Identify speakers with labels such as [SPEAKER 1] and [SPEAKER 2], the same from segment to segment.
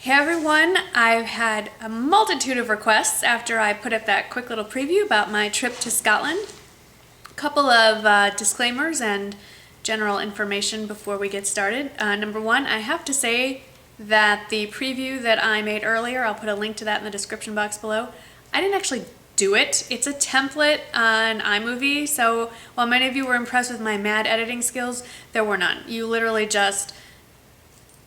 [SPEAKER 1] Hey everyone, I've had a multitude of requests after I put up that quick little preview about my trip to Scotland. A couple of disclaimers and general information before we get started. Number one, I have to say that the preview that I made earlier, I'll put a link to that in the description box below, I didn't actually do it. It's a template on iMovie, so while many of you were impressed with my mad editing skills, there were none. You literally just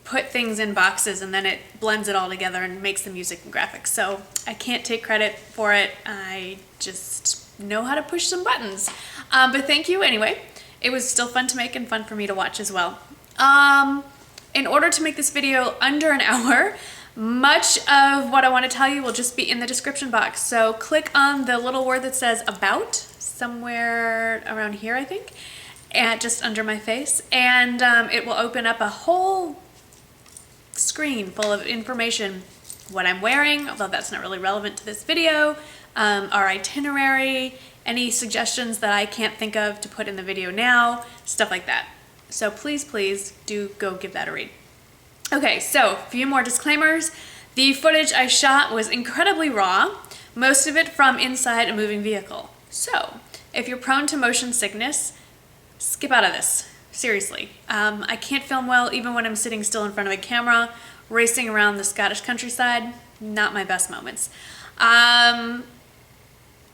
[SPEAKER 1] put things in boxes and then it blends it all together and makes the music and graphics. So I can't take credit for it. I just know how to push some buttons. But thank you anyway. It was still fun to make and fun for me to watch as well. In order to make this video under an hour, much of what I want to tell you will just be in the description box. So click on the little word that says about, somewhere around here I think, and just under my face, and it will open up a whole screen full of information, what I'm wearing, although that's not really relevant to this video, our itinerary, any suggestions that I can't think of to put in the video now, stuff like that. So please do go give that a read. Okay, so a few more disclaimers. The footage I shot was incredibly raw, most of it from inside a moving vehicle. So if you're prone to motion sickness, skip out of this. Seriously, I can't film well even when I'm sitting still in front of a camera, racing around the Scottish countryside, not my best moments. I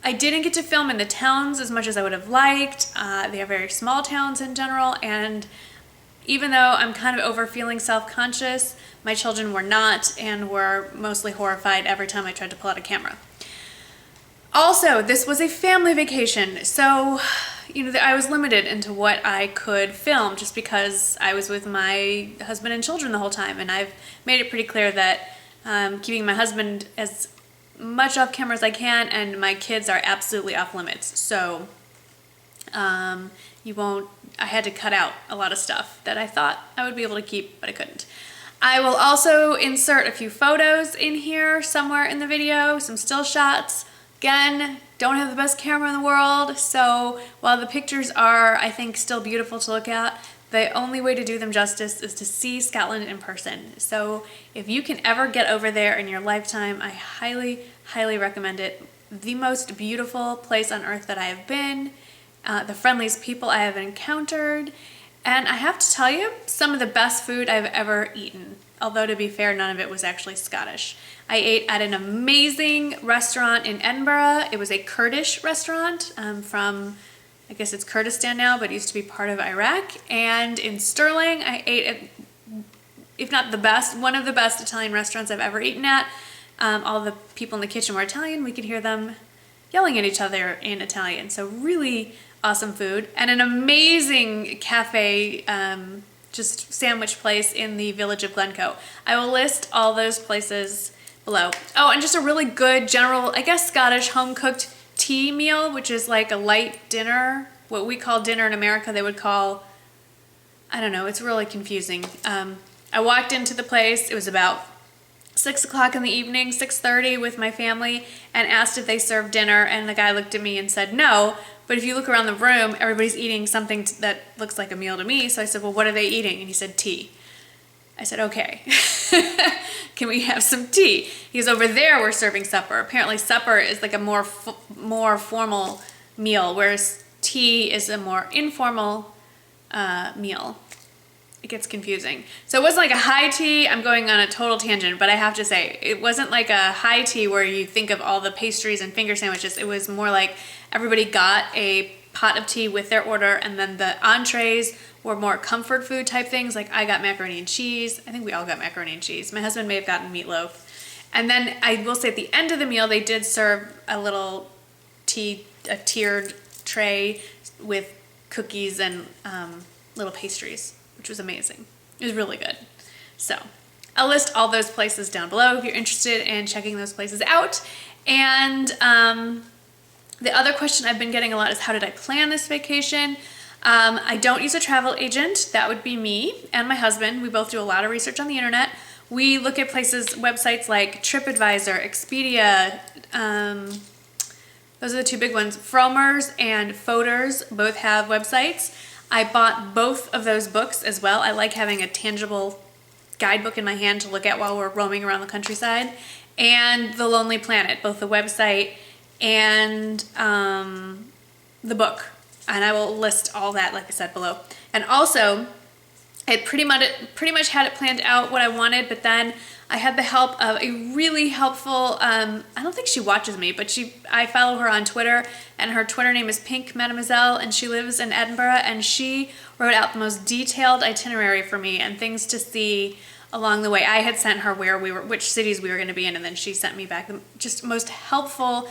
[SPEAKER 1] didn't get to film in the towns as much as I would have liked. They are very small towns in general, and even though I'm kind of over feeling self-conscious, my children were not and were mostly horrified every time I tried to pull out a camera. Also, this was a family vacation, so I was limited into what I could film just because I was with my husband and children the whole time, and I've made it pretty clear that keeping my husband as much off camera as I can, and my kids are absolutely off limits. So I had to cut out a lot of stuff that I thought I would be able to keep, but I couldn't. I will also insert a few photos in here somewhere in the video, some still shots. Again, don't have the best camera in the world, so while the pictures are, I think, still beautiful to look at, the only way to do them justice is to see Scotland in person. So if you can ever get over there in your lifetime, I highly recommend it. The most beautiful place on earth that I have been, the friendliest people I have encountered, and I have to tell you, some of the best food I've ever eaten. Although, to be fair, none of it was actually Scottish. I ate at an amazing restaurant in Edinburgh. It was a Kurdish restaurant from, I guess it's Kurdistan now, but it used to be part of Iraq. And in Stirling, I ate at, if not the best, one of the best Italian restaurants I've ever eaten at. All the people in the kitchen were Italian. We could hear them yelling at each other in Italian. So really awesome food. And an amazing cafe, just sandwich place in the village of Glencoe. I will list all those places below. Oh, and just a really good general, I guess, Scottish home-cooked tea meal, which is like a light dinner. What we call dinner in America, they would call, I don't know, it's really confusing. I walked into the place, it was about 6 o'clock in the evening, 6:30 with my family, and asked if they served dinner, and the guy looked at me and said no. But if you look around the room, everybody's eating something that looks like a meal to me. So I said, well, what are they eating? And he said, tea. I said, okay. Can we have some tea? He goes, over there we're serving supper. Apparently supper is like a more formal meal, whereas tea is a more informal meal. It gets confusing. So it wasn't like a high tea. I'm going on a total tangent, but I have to say, it wasn't like a high tea where you think of all the pastries and finger sandwiches. It was more like everybody got a pot of tea with their order, and then the entrees were more comfort food type things. Like I got macaroni and cheese. I think we all got macaroni and cheese. My husband may have gotten meatloaf. And then I will say at the end of the meal, they did serve a little a tiered tray with cookies and little pastries, which was amazing. It was really good. So I'll list all those places down below if you're interested in checking those places out. And the other question I've been getting a lot is, how did I plan this vacation? I don't use a travel agent. That would be me and my husband. We both do a lot of research on the internet. We look at websites like TripAdvisor, Expedia, those are the two big ones. Frommer's and Fodor's both have websites. I bought both of those books as well. I like having a tangible guidebook in my hand to look at while we're roaming around the countryside, and The Lonely Planet, both the website and the book. And I will list all that, like I said, below. And also, I pretty much had it planned out what I wanted, but then I had the help of a really helpful, I don't think she watches me, but I follow her on Twitter, and her Twitter name is Pink Mademoiselle, and she lives in Edinburgh, and she wrote out the most detailed itinerary for me and things to see along the way. I had sent her which cities we were going to be in, and then she sent me back the just most helpful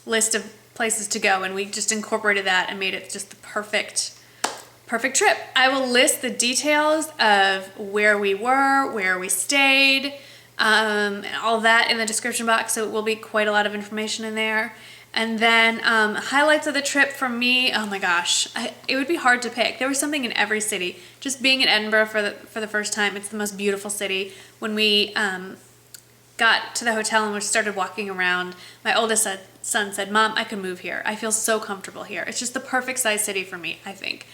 [SPEAKER 1] list of places to go, and we just incorporated that and made it just the perfect trip. I will list the details of where we were, where we stayed, and all that in the description box, so it will be quite a lot of information in there. And then highlights of the trip for me, oh my gosh, it would be hard to pick. There was something in every city. Just being in Edinburgh for the first time, it's the most beautiful city. When we got to the hotel and we started walking around, my oldest son said, "Mom, I could move here. I feel so comfortable here." It's just the perfect size city for me, I think.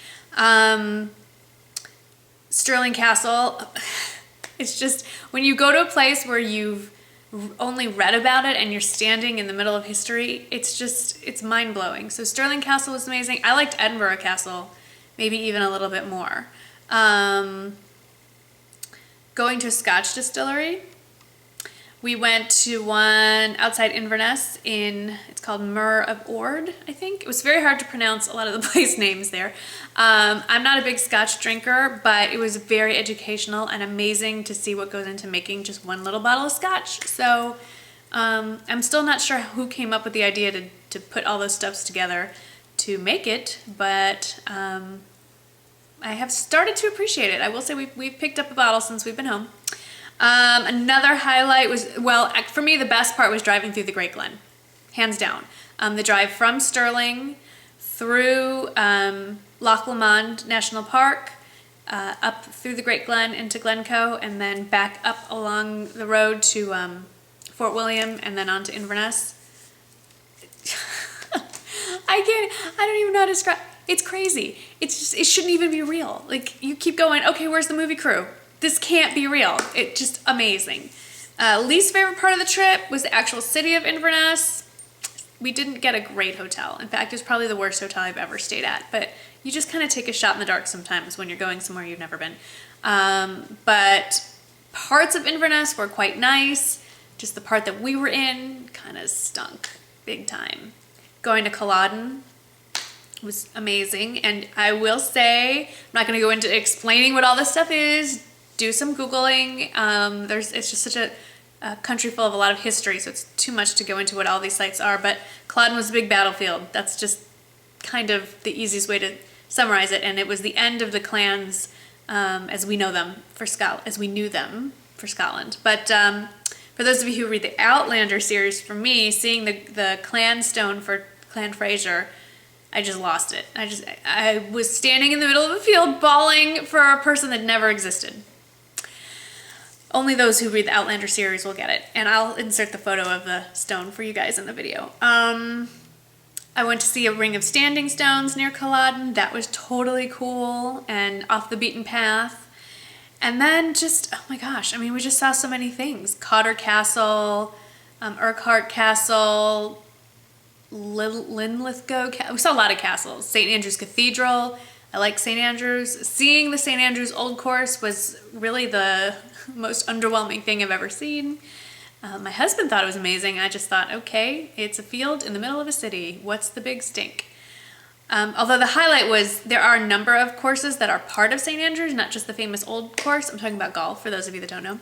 [SPEAKER 1] Stirling Castle, it's just, when you go to a place where you've only read about it and you're standing in the middle of history, it's mind-blowing. So Stirling Castle was amazing. I liked Edinburgh Castle maybe even a little bit more. Going to a Scotch distillery. We went to one outside Inverness it's called Mur of Ord, I think. It was very hard to pronounce a lot of the place names there. I'm not a big Scotch drinker, but it was very educational and amazing to see what goes into making just one little bottle of Scotch. So I'm still not sure who came up with the idea to put all those stuffs together to make it, but I have started to appreciate it. I will say we've picked up a bottle since we've been home. Another highlight was, well, for me, the best part was driving through the Great Glen, hands down. The drive from Stirling through Loch Lomond National Park, up through the Great Glen into Glencoe, and then back up along the road to Fort William, and then on to Inverness. I don't even know how to describe. It's crazy. It shouldn't even be real. Like, you keep going, okay, where's the movie crew? This can't be real. It's just amazing. Least favorite part of the trip was the actual city of Inverness. We didn't get a great hotel. In fact, it was probably the worst hotel I've ever stayed at. But you just kind of take a shot in the dark sometimes when you're going somewhere you've never been. But parts of Inverness were quite nice. Just the part that we were in kind of stunk big time. Going to Culloden was amazing. And I will say, I'm not going to go into explaining what all this stuff is. Do some Googling. It's just such a country full of a lot of history, so it's too much to go into what all these sites are, but Culloden was a big battlefield. That's just kind of the easiest way to summarize it, and it was the end of the clans as we know them for Scotland. But for those of you who read the Outlander series, for me, seeing the clan stone for Clan Fraser, I just lost it. I was standing in the middle of a field bawling for a person that never existed. Only those who read the Outlander series will get it. And I'll insert the photo of the stone for you guys in the video. I went to see a ring of standing stones near Culloden. That was totally cool and off the beaten path. And then just, oh my gosh, I mean, we just saw so many things. Cotter Castle, Urquhart Castle, Linlithgow Castle. We saw a lot of castles. St. Andrew's Cathedral. I like St. Andrews. Seeing the St. Andrews Old Course was really the most underwhelming thing I've ever seen. My husband thought it was amazing. I just thought, okay, it's a field in the middle of a city. What's the big stink? Although the highlight was there are a number of courses that are part of St. Andrews, not just the famous old course. I'm talking about golf, for those of you that don't know.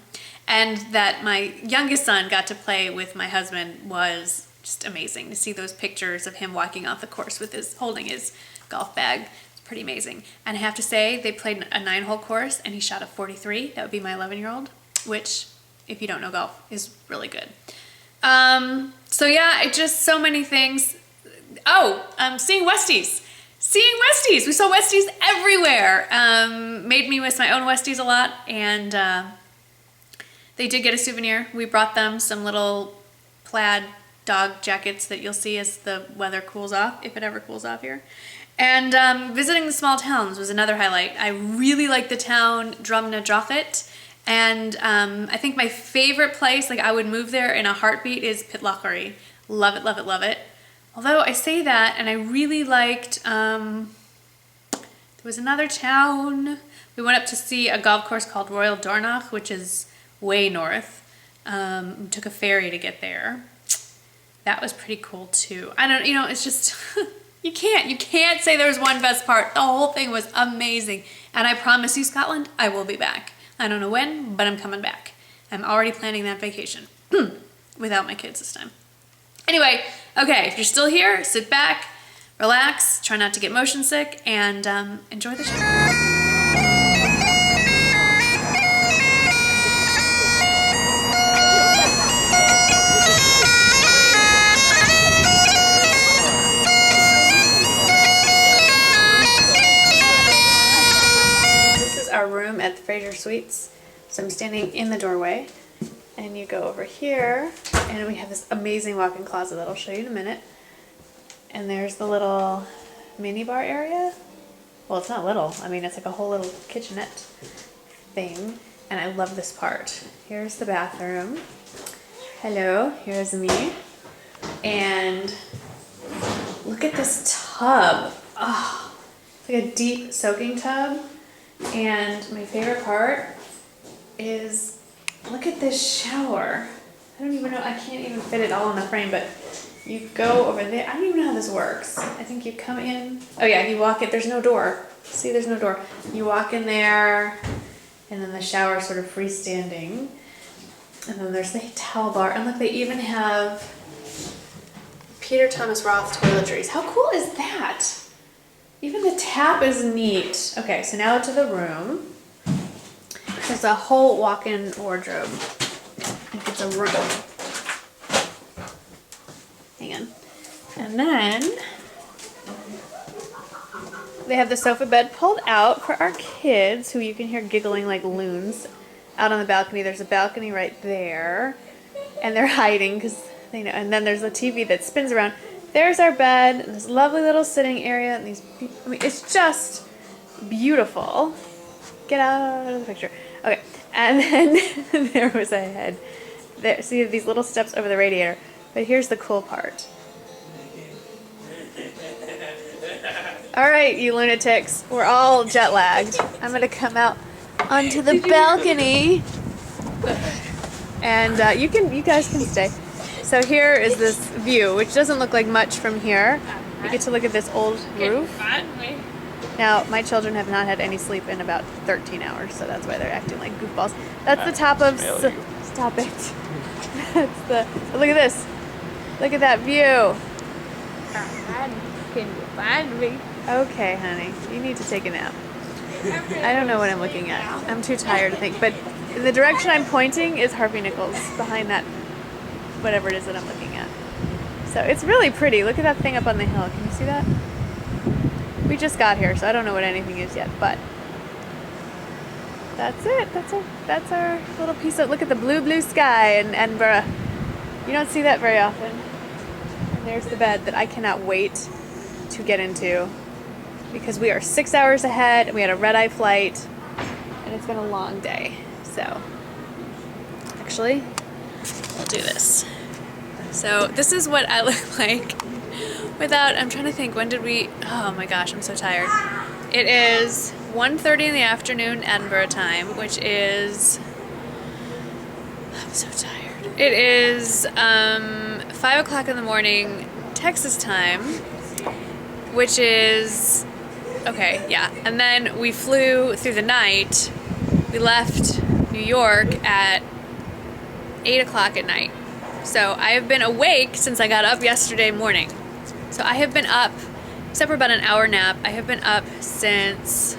[SPEAKER 1] And that my youngest son got to play with my husband was just amazing to see those pictures of him walking off the course with holding his golf bag. Pretty amazing. And I have to say, they played a 9-hole course and he shot a 43. That would be my 11-year-old, which, if you don't know golf, is really good. So yeah, just so many things. Oh, seeing Westies. Seeing Westies. We saw Westies everywhere. Made me miss my own Westies a lot, and they did get a souvenir. We brought them some little plaid dog jackets that you'll see as the weather cools off, if it ever cools off here. And visiting the small towns was another highlight. I really like the town Drumnadrochit, and I think my favorite place, like I would move there in a heartbeat, is Pitlochry. Love it, love it, love it. Although I say that, and I really liked, there was another town. We went up to see a golf course called Royal Dornoch, which is way north. We took a ferry to get there. That was pretty cool too. I don't, you know, it's just, you can't say there's one best part. The whole thing was amazing. And I promise you, Scotland, I will be back. I don't know when, but I'm coming back. I'm already planning that vacation without my kids this time. Anyway, okay, if you're still here, sit back, relax, try not to get motion sick, and enjoy the show. Our room at the Fraser Suites. So I'm standing in the doorway, and you go over here, and we have this amazing walk-in closet that I'll show you in a minute. And there's the little mini bar area. Well, it's not little. I mean, it's like a whole little kitchenette thing, and I love this part. Here's the bathroom. Hello, here's me. And look at this tub. Oh, it's like a deep soaking tub. And my favorite part is, look at this shower. I don't even know, I can't even fit it all in the frame, but you go over there. I don't even know how this works. I think you come in, oh yeah, you walk in, there's no door. See, there's no door. You walk in there, and then the shower is sort of freestanding. And then there's the towel bar, and look, they even have Peter Thomas Roth toiletries. How cool is that? Even the tap is neat. Okay, so now to the room. There's a whole walk-in wardrobe. I think it's a room. Hang on. And then they have the sofa bed pulled out for our kids, who you can hear giggling like loons out on the balcony. There's a balcony right there, and they're hiding because they know. And then there's a TV that spins around. There's our bed, and this lovely little sitting area, and these, I mean, it's just beautiful. Get out of the picture. Okay, and then there was a head. There, so you have these little steps over the radiator, but here's the cool part. All right, you lunatics, we're all jet lagged. I'm gonna come out onto the balcony, and you guys can stay. So here is this view, which doesn't look like much from here. You get to look at this old roof. Now, my children have not had any sleep in about 13 hours, so that's why they're acting like goofballs. That's the top of... Stop it. That's the... Look at this. Look at that view. Can you find me? Okay, honey. You need to take a nap. I don't know what I'm looking at. I'm too tired to think. But the direction I'm pointing is Harvey Nichols, behind that... whatever it is that I'm looking at. So it's really pretty. Look at that thing up on the hill. Can you see that? We just got here, so I don't know what anything is yet, but that's it. That's our little piece of, look at the blue sky in Edinburgh. You don't see that very often. And there's the bed that I cannot wait to get into, because we are 6 hours ahead, and we had a red-eye flight, and it's been a long day. So actually, we'll do this. So this is what I look like without, I'm trying to think, when did we, oh my gosh, I'm so tired. It is 1:30 in the afternoon Edinburgh time, which is, I'm so tired. It is 5 o'clock in the morning Texas time, which is, okay, yeah. And then we flew through the night. We left New York at 8 o'clock at night. So I have been awake since I got up yesterday morning. So I have been up, except for about an hour nap, I have been up since,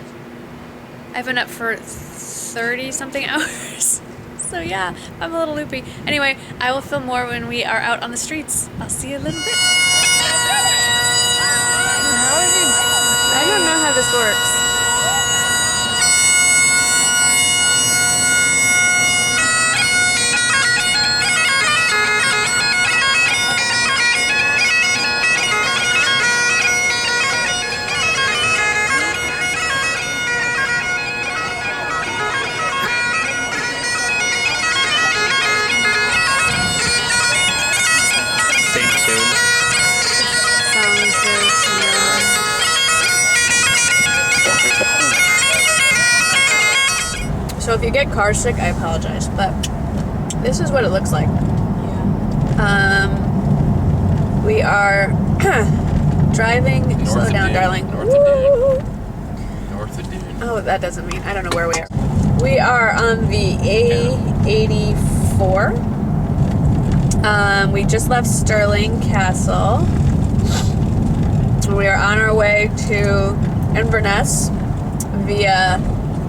[SPEAKER 1] I've been up for 30 something hours. So yeah, I'm a little loopy. Anyway, I will film more when we are out on the streets. I'll see you in a little bit. I don't know how this works. So if you get car sick, I apologize, but this is what it looks like.
[SPEAKER 2] Yeah.
[SPEAKER 1] We are driving.
[SPEAKER 2] North
[SPEAKER 1] Slow
[SPEAKER 2] of
[SPEAKER 1] down,
[SPEAKER 2] Dune.
[SPEAKER 1] darling.
[SPEAKER 2] North of Dune. North of Dune.
[SPEAKER 1] Oh, that doesn't mean. I don't know where we are. We are on the A84. We just left Stirling Castle. We are on our way to Inverness via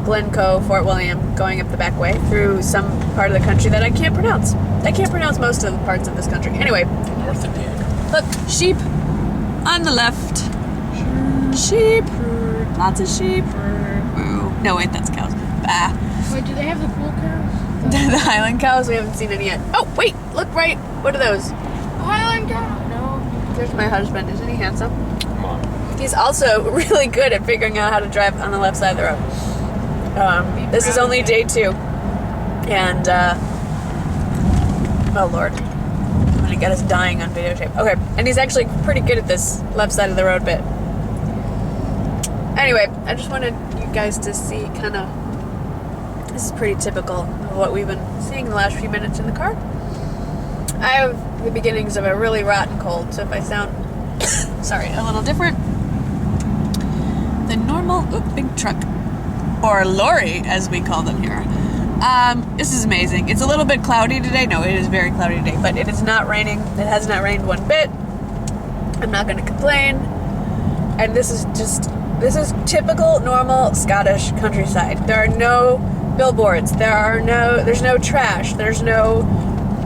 [SPEAKER 1] Glencoe, Fort William, going up the back way through some part of the country that I can't pronounce. I can't pronounce most of the parts of this country. Anyway.
[SPEAKER 2] North of Dune.
[SPEAKER 1] Look, sheep on the left. Sheep. Lots of sheep. Moo. No, wait, that's cows. Bah.
[SPEAKER 3] Wait, do they have the cool cows?
[SPEAKER 1] The Highland cows? We haven't seen any yet. Oh, wait, look right. What are those?
[SPEAKER 3] Highland cow? No.
[SPEAKER 1] There's my husband. Isn't he handsome?
[SPEAKER 2] Come on.
[SPEAKER 1] He's also really good at figuring out how to drive on the left side of the road. This is only day 2. And, oh Lord. I'm gonna get us dying on videotape. Okay, and he's actually pretty good at this left side of the road bit. Anyway, I just wanted you guys to see kind of, this is pretty typical of what we've been seeing the last few minutes in the car. I have the beginnings of a really rotten cold, so if I sound, sorry, a little different than normal, big truck, or lorry, as we call them here. This is amazing. It's a little bit cloudy today. No, it is very cloudy today, but it is not raining. It has not rained one bit. I'm not going to complain. And this is typical, normal Scottish countryside. There are no billboards. There's no trash. There's no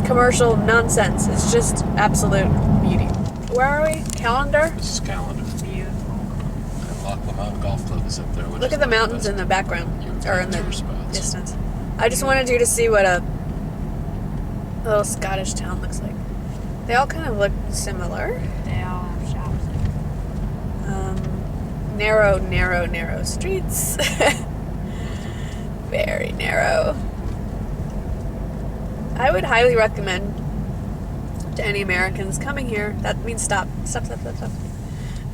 [SPEAKER 1] commercial nonsense. It's just absolute beauty. Where are we? Calendar?
[SPEAKER 2] This is Calendar.
[SPEAKER 3] Beautiful.
[SPEAKER 2] And Loch Lomond Golf Club is up there.
[SPEAKER 1] Look at the mountains in the background, or in the distance. I just wanted you to see what a little Scottish town looks like. They all kind of look similar.
[SPEAKER 3] They all have shops.
[SPEAKER 1] Narrow streets. Very narrow. I would highly recommend to any Americans coming here, that means stop,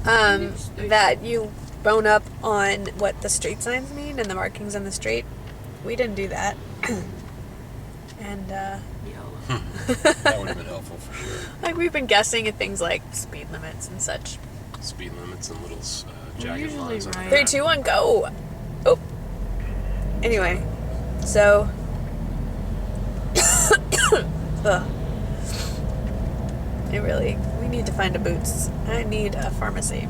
[SPEAKER 1] that you bone up on what the street signs mean and the markings on the street. We didn't do that. And,
[SPEAKER 2] That would have been helpful for sure.
[SPEAKER 1] like, we've been guessing at things like speed limits and such.
[SPEAKER 2] Speed limits and little
[SPEAKER 3] We're
[SPEAKER 2] jagged
[SPEAKER 3] usually
[SPEAKER 2] lines.
[SPEAKER 3] right.
[SPEAKER 1] 3, 2, 1, go! Oh. Anyway, so... Ugh. We need to find a Boots. I need a pharmacy.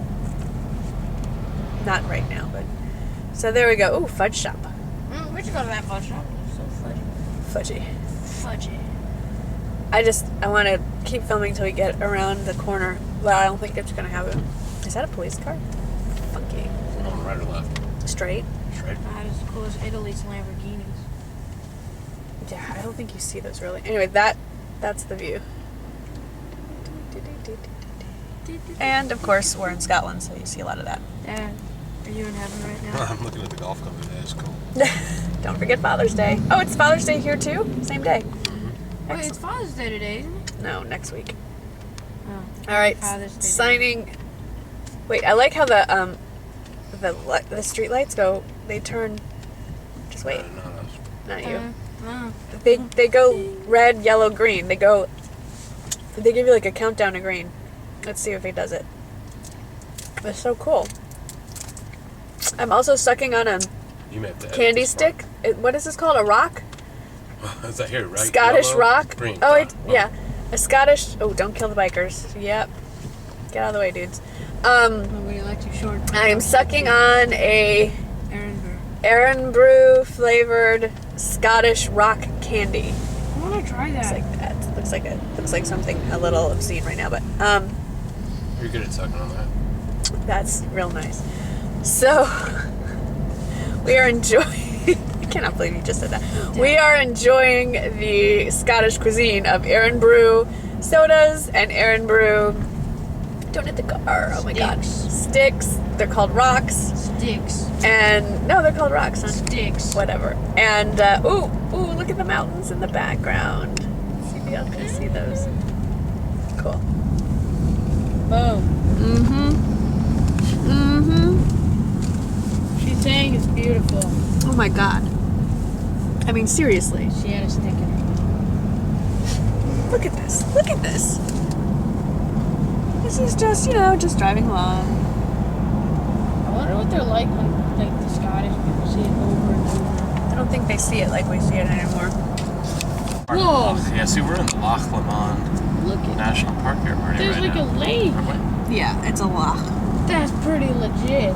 [SPEAKER 1] Not right now, but... So there we go. Ooh, fudge shop.
[SPEAKER 3] We should go to that fudge shop. It's so fudgy.
[SPEAKER 1] Fudgy. I want to keep filming till we get around the corner. Well, I don't think it's going to have it. Is that a police car? Funky.
[SPEAKER 2] On right or left?
[SPEAKER 1] Straight?
[SPEAKER 2] Straight.
[SPEAKER 3] That is cool as Italy's Lamborghinis.
[SPEAKER 1] Yeah, I don't think you see those really. Anyway, that's the view. And, of course, we're in Scotland, so you see a lot of that.
[SPEAKER 3] Dad, are you in heaven right now?
[SPEAKER 2] I'm looking at the golf club today. It's cool.
[SPEAKER 1] Don't forget Father's Day. Oh, it's Father's Day here, too? Same day.
[SPEAKER 3] Wait, it's Father's Day today, isn't it?
[SPEAKER 1] No, next week.
[SPEAKER 3] Oh.
[SPEAKER 1] All right,
[SPEAKER 3] Father's Day.
[SPEAKER 1] signing. Wait, I like how the street lights go. They turn. Just wait, not you.
[SPEAKER 3] Oh.
[SPEAKER 1] They go red, yellow, green. They give you like a countdown to green. Let's see if he does it. It's so cool. I'm also sucking on a candy stick. What is this called? A rock?
[SPEAKER 2] Is that here, right?
[SPEAKER 1] Scottish
[SPEAKER 2] Yellow?
[SPEAKER 1] rock.
[SPEAKER 2] Green.
[SPEAKER 1] Oh, yeah. A Scottish. Oh, don't kill the bikers. Yep. Get out of the way, dudes.
[SPEAKER 3] We like too short.
[SPEAKER 1] I am sucking on a
[SPEAKER 3] Edinburgh.
[SPEAKER 1] flavored Scottish rock candy.
[SPEAKER 3] I want to try that.
[SPEAKER 1] Looks like something a little obscene right now, but
[SPEAKER 2] You're good at sucking on that.
[SPEAKER 1] that's real nice. So we are enjoying. I cannot believe you just said that. We are enjoying the Scottish cuisine of Edinburgh sodas and Edinburgh. Don't hit the car. Oh my god. Sticks. They're called rocks.
[SPEAKER 3] Sticks.
[SPEAKER 1] And no, they're called rocks. Huh?
[SPEAKER 3] Sticks.
[SPEAKER 1] Whatever. And ooh, look at the mountains in the background. See if y'all can see those. Cool.
[SPEAKER 3] Boom.
[SPEAKER 1] Mm-hmm.
[SPEAKER 3] She's saying it's beautiful.
[SPEAKER 1] Oh my god. I mean, seriously.
[SPEAKER 3] She had a stick in her.
[SPEAKER 1] Look at this. Look at this. This is just, just driving along.
[SPEAKER 3] I wonder what they're like when, like, the Scottish people see it over and over.
[SPEAKER 1] I don't think they see it like we see it anymore.
[SPEAKER 3] Whoa!
[SPEAKER 2] Yeah, see, we're in the Loch Lomond
[SPEAKER 3] Look at
[SPEAKER 2] National Park here, Marnie,
[SPEAKER 3] There's
[SPEAKER 2] right
[SPEAKER 3] like
[SPEAKER 2] now.
[SPEAKER 3] a lake.
[SPEAKER 2] Aren't we?
[SPEAKER 1] Yeah, it's a loch.
[SPEAKER 3] That's pretty legit.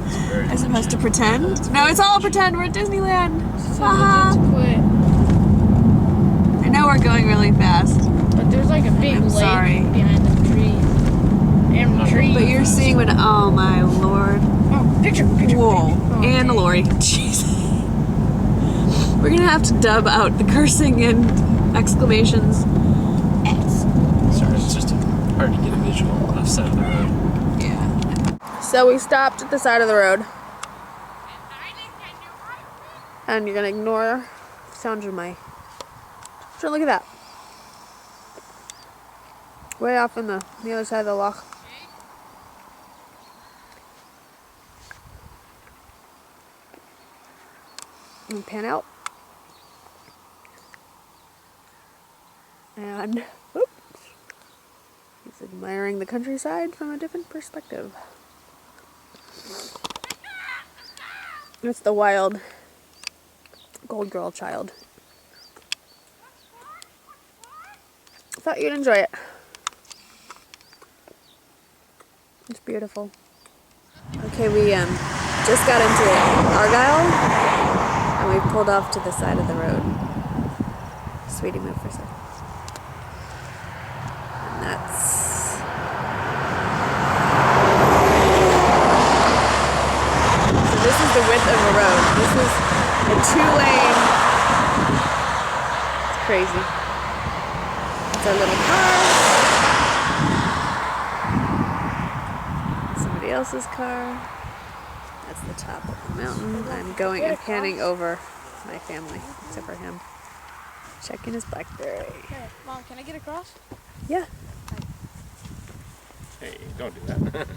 [SPEAKER 2] It's very
[SPEAKER 1] As opposed to pretend. No, it's all pretend. We're at Disneyland.
[SPEAKER 3] So
[SPEAKER 1] Haha.
[SPEAKER 3] legit to quit.
[SPEAKER 1] I know we're going really fast,
[SPEAKER 3] But there's like a big
[SPEAKER 1] I'm
[SPEAKER 3] lake
[SPEAKER 1] sorry.
[SPEAKER 3] behind the trees. And trees.
[SPEAKER 1] but you're seeing when. Oh my lord!
[SPEAKER 3] Oh, picture.
[SPEAKER 1] Whoa!
[SPEAKER 3] Oh,
[SPEAKER 1] And a
[SPEAKER 3] dang.
[SPEAKER 1] lorry. Jeez. We're gonna have to dub out the cursing and exclamations.
[SPEAKER 2] Sorry, it's just hard to get a visual on the side of the road.
[SPEAKER 1] Yeah. So we stopped at the side of the road. And you're gonna ignore the sound of my. Sure, look at that. Way off on the other side of the loch. And pan out. And whoop. He's admiring the countryside from a different perspective. It's the wild gold girl child. I thought you'd enjoy it. It's beautiful. Okay, we just got into Argyle and we pulled off to the side of the road. Sweetie, move for a second. And that's so this is the width of a road. This is a 2-lane. It's crazy. It's our little car. Somebody else's car. That's the top of the mountain. I'm going and panning over my family, except for him. Checking his BlackBerry.
[SPEAKER 3] Hey, Mom, can I get across?
[SPEAKER 1] Yeah.
[SPEAKER 2] Hey, don't do that.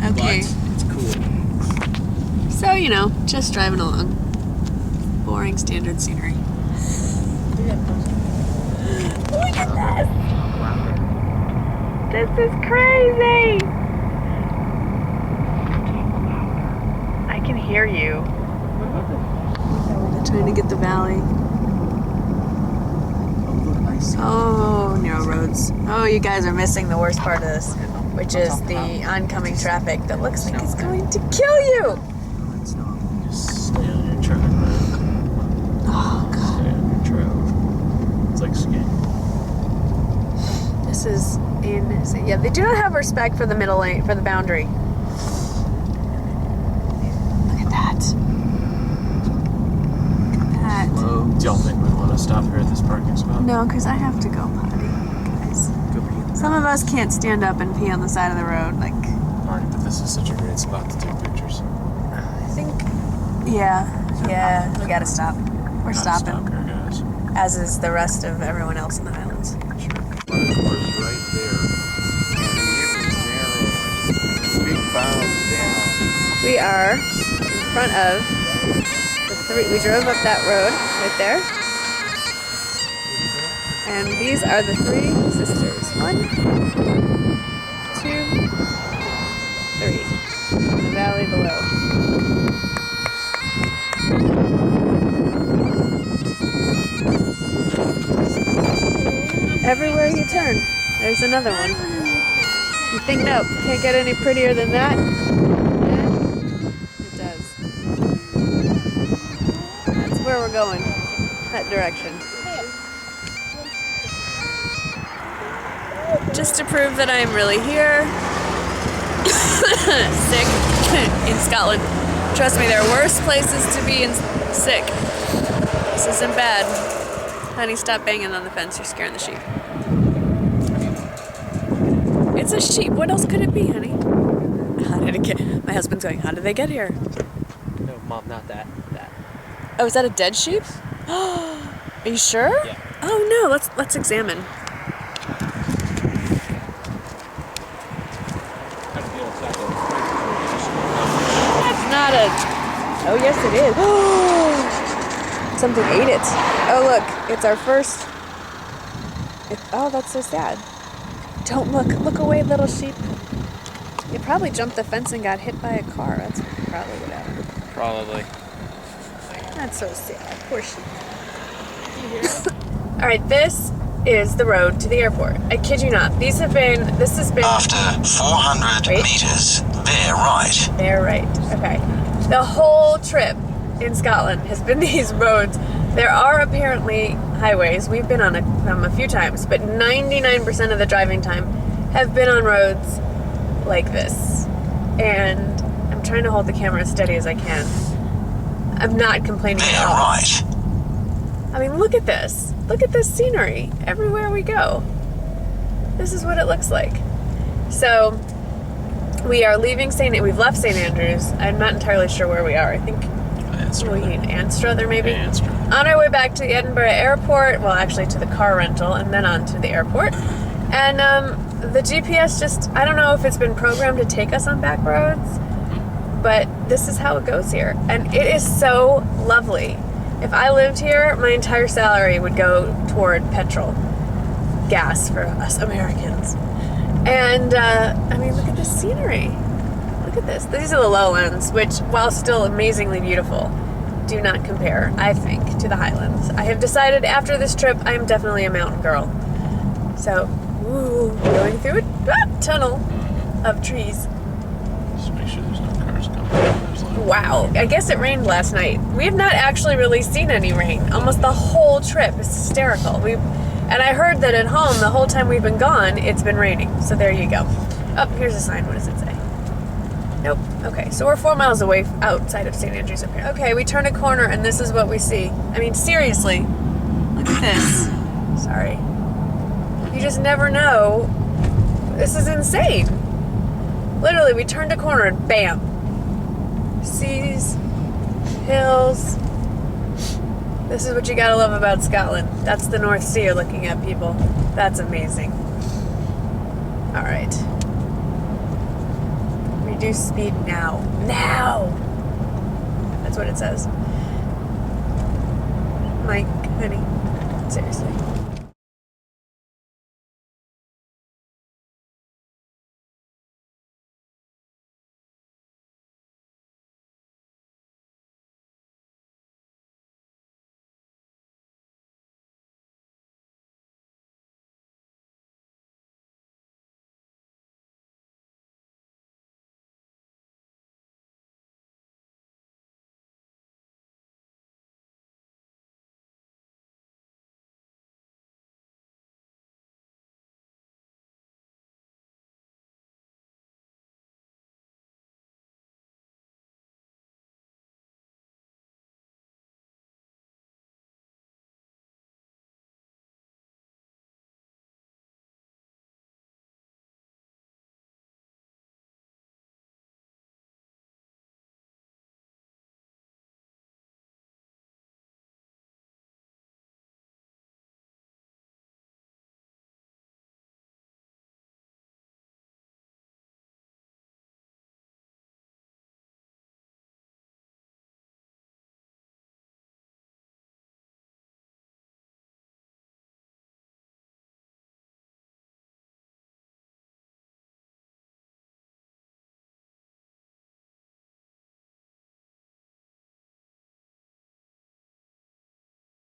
[SPEAKER 1] Okay.
[SPEAKER 2] It's cool.
[SPEAKER 1] So, just driving along. Boring standard scenery. Look at this! This is crazy! I can hear you. Trying to get the valley. Oh, narrow roads. Oh, you guys are missing the worst part of this, which is the oncoming traffic that looks like it's going to kill you!
[SPEAKER 2] Just stay on your track, man.
[SPEAKER 1] Oh, God.
[SPEAKER 2] Stay on your trail. It's like skiing.
[SPEAKER 1] This is insane. Yeah, they do not have respect for the middle lane, for the boundary. Look at that. Look at that.
[SPEAKER 2] Well, do y'all think we want to stop here at this parking spot?
[SPEAKER 1] No, because I have to go potty, guys. Some of us can't stand up and pee on the side of the road. Like,
[SPEAKER 2] Marnie, but this is such a great spot to take pictures.
[SPEAKER 1] I think. Yeah, we gotta stop. We're
[SPEAKER 2] Gotta
[SPEAKER 1] stopping.
[SPEAKER 2] stop here, guys.
[SPEAKER 1] As is the rest of everyone else in the islands.
[SPEAKER 4] Of course, right there. And it was narrow. Big bounds down.
[SPEAKER 1] We are in front of the three. We drove up that road right there. And these are the three sisters. 1, 2, 3. In the valley below. Everywhere you turn, there's another one. You think, no, can't get any prettier than that? Yeah, it does. That's where we're going, that direction. just to prove that I'm really here. Sick in Scotland. Trust me, there are worse places to be sick. This isn't bad. Honey, stop banging on the fence. You're scaring the sheep. It's a sheep. What else could it be, honey? How did it get? My husband's going, how did they get here?
[SPEAKER 2] No, Mom, not that. That.
[SPEAKER 1] Oh, is that a dead sheep? Are you sure?
[SPEAKER 2] Yeah.
[SPEAKER 1] Oh no, let's examine. That's not a... Oh yes it is. Something ate it. Oh look, it's our first... Oh, that's so sad. Don't look. Look away, little sheep. It probably jumped the fence and got hit by a car. That's probably what happened.
[SPEAKER 2] Probably.
[SPEAKER 1] That's so sad. Poor sheep. Alright, this is the road to the airport. I kid you not. This has been...
[SPEAKER 5] After 400 meters, bear right.
[SPEAKER 1] Bear right. Okay. The whole trip in Scotland has been these roads. There are apparently highways. We've been on them a few times, but 99% of the driving time have been on roads like this. And I'm trying to hold the camera as steady as I can. I'm not complaining at
[SPEAKER 5] Bear
[SPEAKER 1] all.
[SPEAKER 5] right.
[SPEAKER 1] I mean, look at this. Look at this scenery everywhere we go. This is what it looks like. So we are leaving we've left St. Andrews. I'm not entirely sure where we are. I think Anstruther maybe.
[SPEAKER 2] Anstruther.
[SPEAKER 1] On our way back to the Edinburgh airport, well actually to the car rental and then on to the airport. And the GPS just, I don't know if it's been programmed to take us on back roads, but this is how it goes here. And it is so lovely. If I lived here, my entire salary would go toward petrol, gas for us Americans. And, I mean, look at this scenery. Look at this. These are the lowlands, which, while still amazingly beautiful, do not compare, I think, to the highlands. I have decided after this trip, I am definitely a mountain girl. So, ooh, going through a tunnel of trees.
[SPEAKER 2] Just make sure there's no cars coming. There's like...
[SPEAKER 1] Wow, I guess it rained last night. We have not actually really seen any rain. Almost the whole trip. It's hysterical. And I heard that at home, the whole time we've been gone, it's been raining. So there you go. Oh, here's a sign. What does it say? Nope. Okay, so we're 4 miles away outside of St. Andrews up here. Okay, we turn a corner and this is what we see. I mean, seriously, look at this. Sorry. You just never know. This is insane. Literally, we turned a corner and bam. Seas, hills. This is what you gotta love about Scotland. That's the North Sea you're looking at, people. That's amazing. All right. Reduce speed now. Now! That's what it says. Mike, honey, seriously.